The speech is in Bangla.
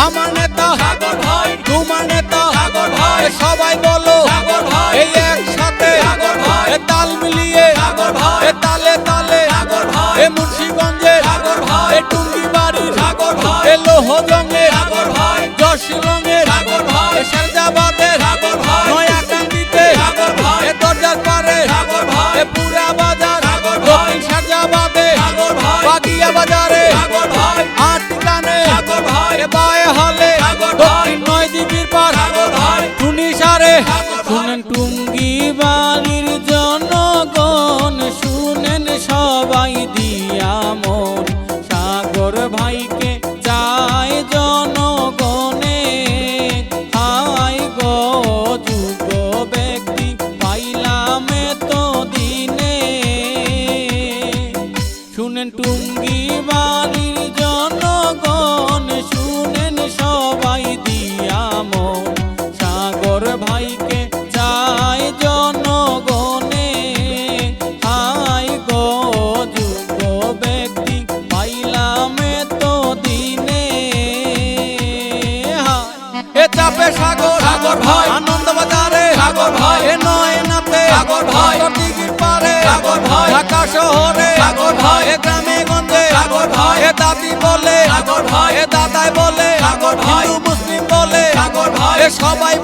আমার নেতা সাগর ভাই, তোমার নেতা সাগর ভাই, সবাই বলো সাগর ভাই, এই একসাথে সাগর ভাই, তাল মিলিয়ে সাগর ভাই, তালে তালে সাগর ভাই, মুন্সিগঞ্জে সাগর ভাই, টুঙ্গিবাড়ি সাগর ভাই, লোহজঙ্গে সাগর ভাই, জশিলংয়ের সাগর ভাই, শেরজাবাদের সাগর ভাই, নয়াকান্দিতে সাগর ভাই, দরজার পারে সাগর ভাই, পুরা বাজার সাগর ভাই, দক্ষিণ শেরজাবাদে সাগর ভাই, বাগিয়া বাজারে সাগর ভাই, আটকানে সাগর ভাই, বায়ে হলে সাগর ভাই, দক্ষিণ নয়দিঘির পার সাগর ভাই, টুনিসারে সাগর ভাই, শুনেন টুঙ্গিবাড়ির জনগণ শুনেন সবাই দিয়া মন সাগর ভাইকে চায় জনগণে হাই গো যুগ ব্যক্তি পাইলাম তো দিনে শুনেন টুঙ্গিবাড়ির জনগণ শুনেন সবাই দিয়া মন সাগর ভাইকে চায় জনগণে হাই গো যুগ ব্যক্তি পাইলাম তো দিনে এ চাপে সাগর সাগর ভাই, আনন্দ বাজারে সাগর ভাই, এ নয়নাতে সাগর ভাই, দিঘির পারে সাগর ভাই, ঢাকা শহরে সাগর ভাই, এ গ্রামে গঞ্জে সাগর ভাই, এ দাদি বলে সাগর ভাই, এ দাদাই বলে সাগর ভাই, হিন্দু মুসলিম বলে সাগর ভাই, এ সবাই